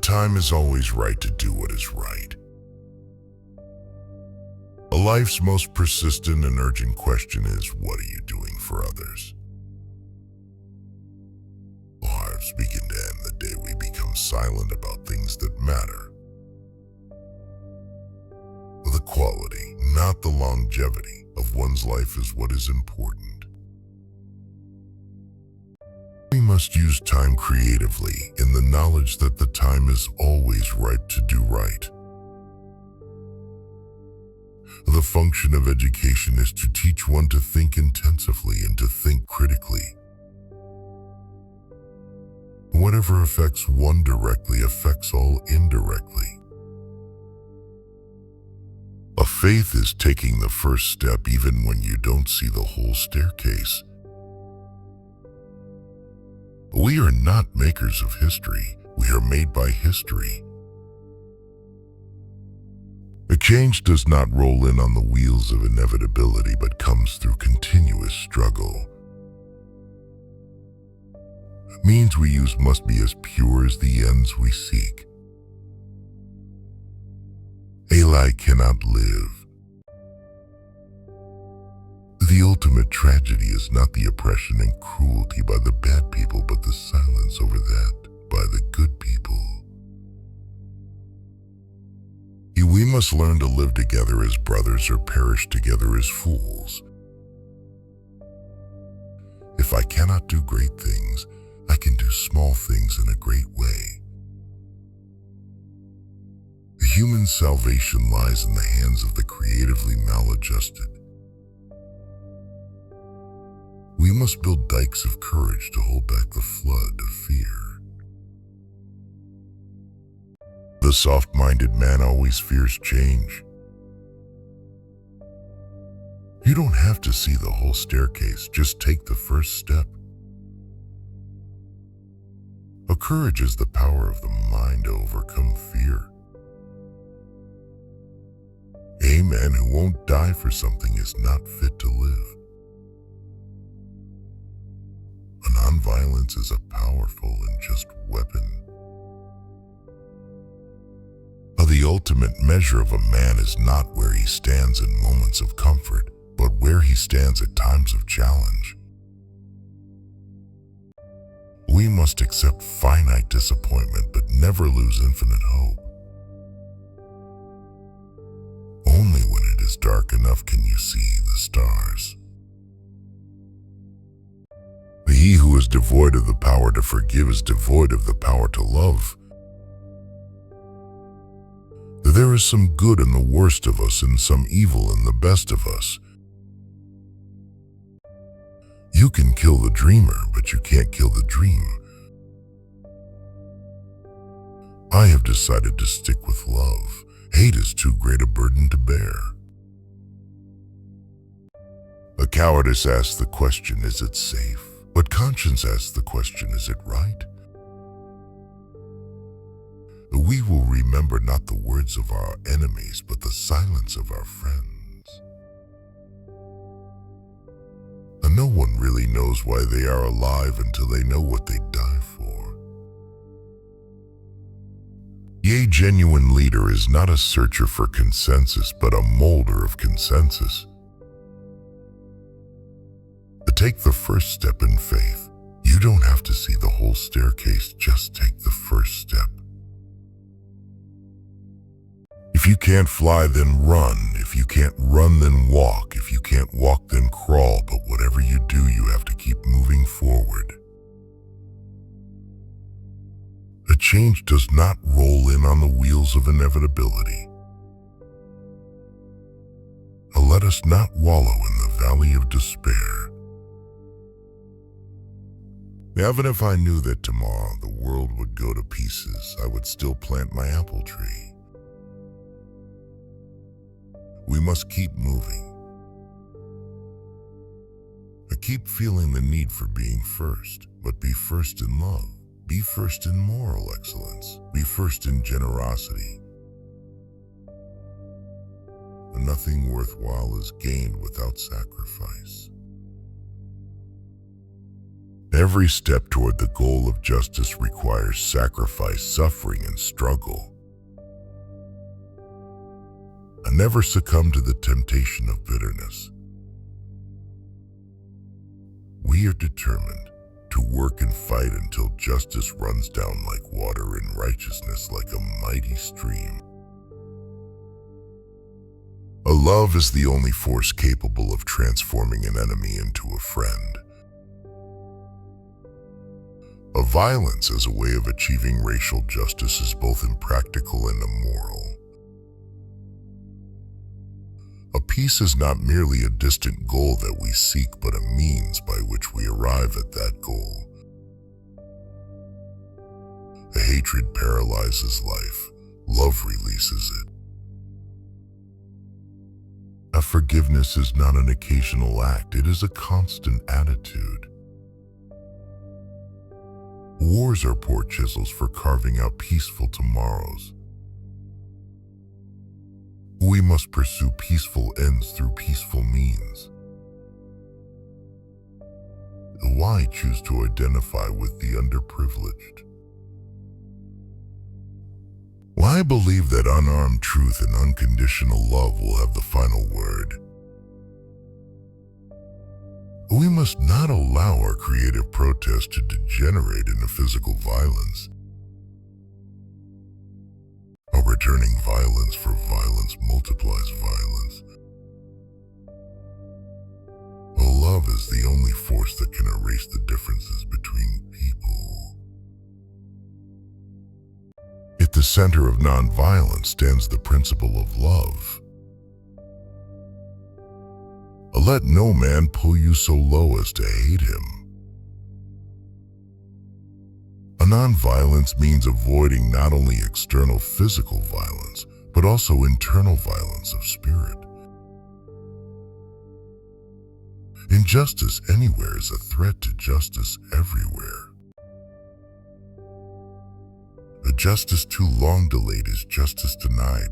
time is always right to do what is right. A life's most persistent and urgent question is, what are you doing for others? Lives begin to end the day we become silent about things that matter. The quality, not the longevity, of one's life is what is important. We must use time creatively in the knowledge that the time is always right to do right. The function of education is to teach one to think intensively and to think critically. Whatever affects one directly affects all indirectly. A faith is taking the first step even when you don't see the whole staircase. We are not makers of history, we are made by history. A change does not roll in on the wheels of inevitability but comes through continuous struggle. Means we use must be as pure as the ends we seek. A lie cannot live. The ultimate tragedy is not the oppression and cruelty by the bad people, but the silence over that by the good people. We must learn to live together as brothers or perish together as fools. If I cannot do great things, I can do small things in a great way. The human salvation lies in the hands of the creatively maladjusted. We must build dikes of courage to hold back the flood of fear. The soft-minded man always fears change. You don't have to see the whole staircase, just take the first step. Courage is the power of the mind to overcome fear. A man who won't die for something is not fit to live. Nonviolence is a powerful and just weapon. The ultimate measure of a man is not where he stands in moments of comfort, but where he stands at times of challenge. We must accept finite disappointment, but never lose infinite hope. Only when it is dark enough can you see the stars. He who is devoid of the power to forgive is devoid of the power to love. There is some good in the worst of us and some evil in the best of us. You can kill the dreamer, but you can't kill the dream. I have decided to stick with love. Hate is too great a burden to bear. A cowardice asks the question, is it safe? But conscience asks the question, is it right? We will remember not the words of our enemies, but the silence of our friends. And no one really knows why they are alive until they know what they die for. A genuine leader is not a searcher for consensus, but a molder of consensus. Take the first step in faith. You don't have to see the whole staircase, just take the first step. If you can't fly, then run. If you can't run, then walk. If you can't walk, then crawl. But whatever you do, you have to keep moving forward. A change does not roll in on the wheels of inevitability. Let us not wallow in the valley of despair. Even if I knew that tomorrow the world would go to pieces, I would still plant my apple tree. We must keep moving. I keep feeling the need for being first, but be first in love. Be first in moral excellence. Be first in generosity. And nothing worthwhile is gained without sacrifice. Every step toward the goal of justice requires sacrifice, suffering, and struggle. And never succumb to the temptation of bitterness. We are determined to work and fight until justice runs down like water and righteousness like a mighty stream. A love is the only force capable of transforming an enemy into a friend. A violence as a way of achieving racial justice is both impractical and immoral. A peace is not merely a distant goal that we seek, but a means by which we arrive at that goal. A hatred paralyzes life. Love releases it. A forgiveness is not an occasional act, it is a constant attitude. Wars are poor chisels for carving out peaceful tomorrows. We must pursue peaceful ends through peaceful means. Why choose to identify with the underprivileged? Why believe that unarmed truth and unconditional love will have the final word? We must not allow our creative protest to degenerate into physical violence. Returning violence for violence multiplies violence. Love is the only force that can erase the differences between people. At the center of nonviolence stands the principle of love. Let no man pull you so low as to hate him. A nonviolence means avoiding not only external physical violence, but also internal violence of spirit. Injustice anywhere is a threat to justice everywhere. A justice too long delayed is justice denied.